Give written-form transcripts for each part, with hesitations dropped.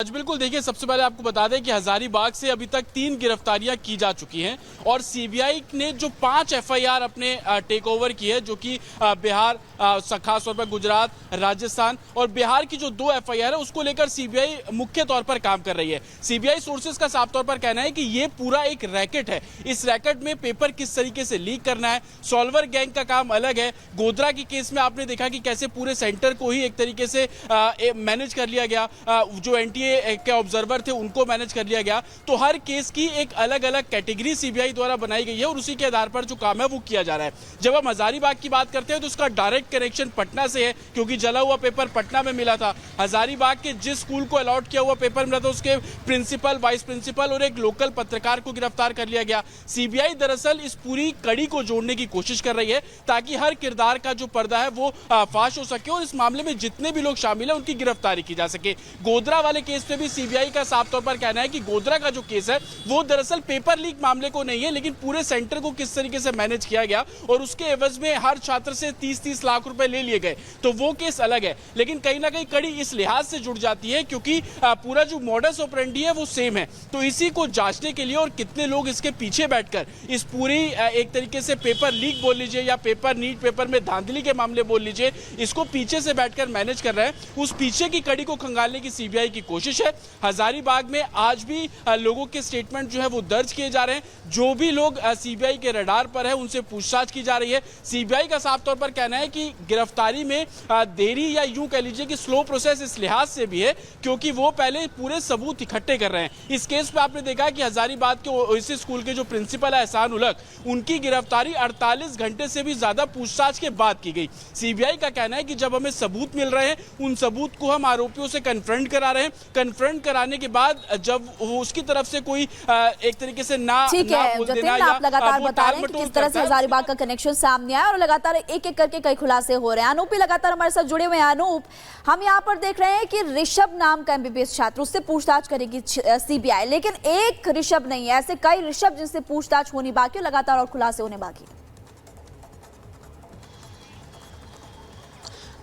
जी बिल्कुल, देखिए सबसे पहले आपको बता दें कि हजारीबाग से अभी तक 3 गिरफ्तारियां की जा चुकी हैं और सीबीआई ने जो 5 एफआईआर अपने टेक ओवर की है, जो कि बिहार, खासतौर पर गुजरात, राजस्थान और बिहार की जो 2 एफआईआर है उसको लेकर सीबीआई मुख्य तौर पर काम कर रही है। सीबीआई सोर्सेज का साफ तौर पर कहना है कि ये पूरा एक रैकेट है। इस रैकेट में पेपर किस तरीके से लीक करना है, सॉल्वर गैंग का काम अलग है। गोधरा की केस में आपने देखा कि कैसे पूरे सेंटर को ही एक तरीके से मैनेज कर लिया गया, जो एनटीए के ऑब्जर्वर थे उनको मैनेज कर लिया गया। तो हर केस की एक अलग अलग कैटेगरी सीबीआई द्वारा बनाई गई है और उसी के आधार पर जो काम है वो किया जा रहा है। जब हम हजारीबाग की बात करते हैं तो उसका डायरेक्ट कनेक्शन पटना से है, क्योंकि जला हुआ पेपर पटना में मिला था। हजारीबाग के जिस स्कूल को अलॉट किया हुआ पेपर मिला था उसके प्रिंसिपल, वाइस प्रिंसिपल और एक लोकल पत्रकार को गिरफ्तार कर लिया गया। सीबीआई दरअसल इस पूरी कड़ी को जोड़ने की कोशिश कर रही है ताकि हर किरदार का जो पर्दा है वो फाश हो सके और इस मामले में जितने भी लोग शामिल हैं उनकी गिरफ्तारी की जा सके। गोधरा वाले केस पे भी सीबीआई का साफ तौर पर कहना है कि गोधरा का जो केस है वो दरअसल पेपर लीक मामले को नहीं है, लेकिन पूरे सेंटर को किस तरीके से मैनेज किया गया और उसके एवज में हर छात्र से 30-30 लाख रुपए ले लिए गए, तो वो केस अलग है। लेकिन कहीं ना कहीं कड़ी इस लिहाज से जुड़ जाती है क्योंकि पूरा जो मॉडस ऑपरेंडी है वो सेम है। तो इसी को जांचने के लिए और कितने लोग इसके पीछे बैठकर इस पूरी एक तरीके से पेपर लीक बोल लीजिए या पेपर नीट पेपर में धांधली के मामले बोल लीजिए, इसको पीछे से बैठकर मैनेज कर रहे हैं, उस पीछे की कड़ी को खंगालने की सीबीआई की कोशिश है। हजारीबाग में आज भी लोगों के स्टेटमेंट जो है वो दर्ज किए जा रहे हैं। जो भी लोग सीबीआई के रडार पर है उनसे पूछताछ की जा रही है। सीबीआई का साफ तौर पर कहना है कि गिरफ्तारी में देरी या यूं कह लीजिए कि स्लो प्रोसेस इस लिहाज से भी है क्योंकि वो पहले पूरे सबूत इकट्ठे कर रहे हैं। इस केस पे आपने देखा कि हजारीबाग के ओएसी स्कूल के जो प्रिंसिपल है एहसान उलक, उनकी गिरफ्तारी 48 घंटे से भी ज्यादा पूछताछ के बाद की गई। सीबीआई का कहना है कि जब हमें सबूत मिल रहे हैं उन सबूत को हम आरोपियों से कन्फ्रंट करा रहे हैं, कन्फ्रंट कराने के बाद जब उसकी तरफ से कोई एक तरीके से ना बोल देना या आप लगातार बता रहे हैं कि किस तरह से हजारीबाग का कनेक्शन सामने आया और लगातार एक एक करके कई खुलासे हो रहे हैं। अनूप लगातार हमारे साथ जुड़े हुए हैं। अनूप, हम यहाँ पर देख रहे हैं कि ऋषभ नाम का एमबीबीएस छात्र, उससे पूछताछ करेगी सीबीआई, लेकिन एक ऋषभ नहीं है, ऐसे कई ऋषभ जिनसे पूछताछ होनी बाकी, लगातार और खुलासे होने बाकी है।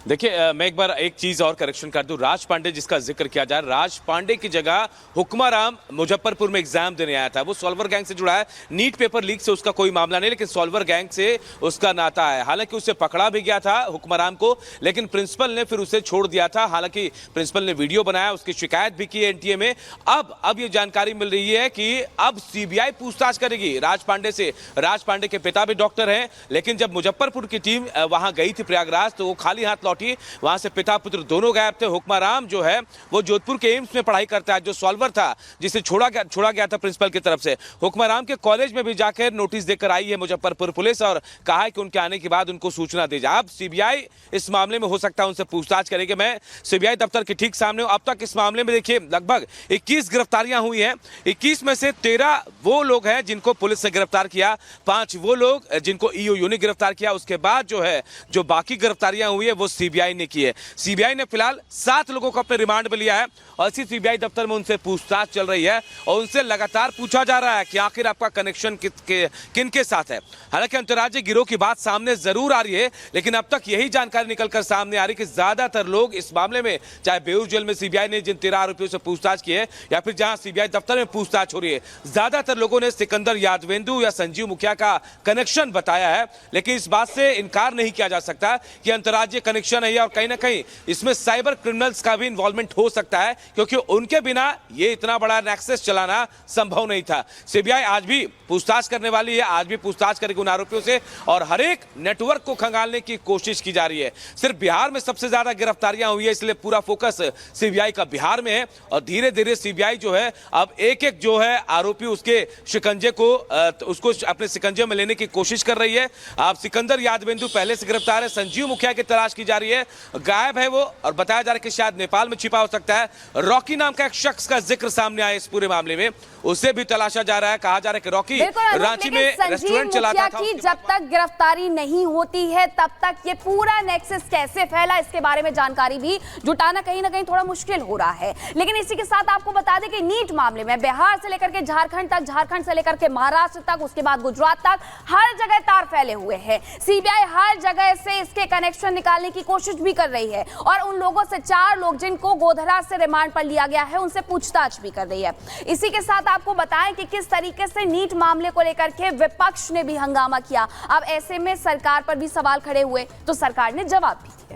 देखिए, मैं एक बार एक चीज और करेक्शन कर दूं। राज पांडे जिसका जिक्र किया जा रहा है, राज पांडे की जगह हुक्माराम मुजफ्फरपुर में एग्जाम देने आया था। वो सॉल्वर गैंग से जुड़ा है। नीट पेपर लीक से उसका कोई मामला नहीं, लेकिन सॉल्वर गैंग से उसका नाता है। हालांकि उसे पकड़ा भी गया था हुक्माराम को, लेकिन प्रिंसिपल ने फिर उसे छोड़ दिया था। हालांकि प्रिंसिपल ने वीडियो बनाया, उसकी शिकायत भी की एनटीए में। अब ये जानकारी मिल रही है कि अब सीबीआई पूछताछ करेगी राज पांडे से। राज पांडे के पिता भी डॉक्टर हैं, लेकिन जब मुजफ्फरपुर की टीम वहां गई थी प्रयागराज, तो वो खाली हाथ वहां से पिता पुत्र दोनों गायब थे। हुक्माराम जो है वो जोधपुर के एम्स में पढ़ाई करता है। जो सॉल्वर था जिसे छोड़ा गया था प्रिंसिपल की तरफ से, हुक्माराम के कॉलेज में भी जाकर नोटिस देकर आई है मुजफ्फरपुर पुलिस और कहा है कि उनके आने के बाद उनको सूचना दी जाए। अब सीबीआई इस मामले में हो सकता है उनसे पूछताछ करेगी। मैं सीबीआई दफ्तर के ठीक सामने हूं। अब तक इस मामले में देखिए लगभग 21 गिरफ्तारियां हुई हैं। 21 में से 13 वो लोग हैं जिनको पुलिस ने गिरफ्तार किया, 5 वो लोग जिनको ईओयू ने गिरफ्तार किया। उसके बाद जो बाकी गिरफ्तारियां हुई है वो सीबीआई ने की है। सीबीआई ने फिलहाल 7 लोगों को अपने रिमांड में लिया है और इसी सीबीआई दफ्तर में उनसे पूछताछ चल रही है और उनसे लगातार पूछा जा रहा है कि आखिर आपका कनेक्शन किन के साथ है। हालांकि अंतर्राज्यीय गिरोह की बात सामने जरूर आ रही है, लेकिन अब तक यही जानकारी निकलकर सामने आ रही है कि ज्यादातर लोग इस मामले में, चाहे बेऊर जेल में सीबीआई ने जिन 13 आरोपियों से पूछताछ की है या फिर जहां सीबीआई दफ्तर में पूछताछ हो रही है, ज्यादातर लोगों ने सिकंदर यादवेंदु या संजीव मुखिया का कनेक्शन बताया है। लेकिन इस बात से इनकार नहीं किया जा सकता कि अंतर्राज्यीय कनेक्शन है और कहीं ना कहीं इसमें साइबर क्रिमिनल्स का भी इन्वॉल्वमेंट हो सकता है, क्योंकि उनके बिना ये इतना बड़ा नेक्सस चलाना संभव नहीं था। सीबीआई आज भी पूछताछ करने वाली है, आज भी पूछताछ करेगी उन आरोपियों से और हर एक नेटवर्क को खंगालने की कोशिश की जा रही है। सिर्फ बिहार में सबसे ज्यादा गिरफ्तारियां हुई है, इसलिए पूरा फोकस सीबीआई का बिहार में है और धीरे धीरे सीबीआई जो है अब एक एक जो है आरोपी उसके शिकंजे को उसको अपने शिकंजे में लेने की कोशिश कर रही है। अब सिकंदर यादवेंदु पहले से गिरफ्तार है, संजीव मुखिया की तलाश की जा रही है, गायब है वो और बताया जा रहा है कि शायद नेपाल में छिपा हो सकता है। रॉकी नाम का एक शख्स का जिक्र सामने आया इस पूरे मामले में, उसे भी तलाशा जा रहा है। कहा जा रहा है कि रॉकी रांची में रेस्टोरेंट चलाता था। जब तक गिरफ्तारी नहीं होती है तब तक ये पूरा नेक्सस कैसे फैला, इसके बारे में जानकारी भी जुटाना कहीं ना कहीं थोड़ा मुश्किल हो रहा है। लेकिन इसी के साथ आपको बता दें कि नीट मामले में बिहार से लेकर के झारखंड तक, झारखंड से लेकर के महाराष्ट्र तक, उसके बाद गुजरात तक, हर जगह तार फैले हुए हैं। सीबीआई हर जगह से इसके कनेक्शन निकालने की कोशिश भी कर रही है और उन लोगों से 4 लोग जिनको गोधरा से रिमांड पर लिया गया है उनसे पूछताछ भी कर रही है। इसी के साथ आपको बताएं कि किस तरीके से नीट मामले को लेकर के विपक्ष ने भी हंगामा किया। अब ऐसे में सरकार पर भी सवाल खड़े हुए तो सरकार ने जवाब भी दिया।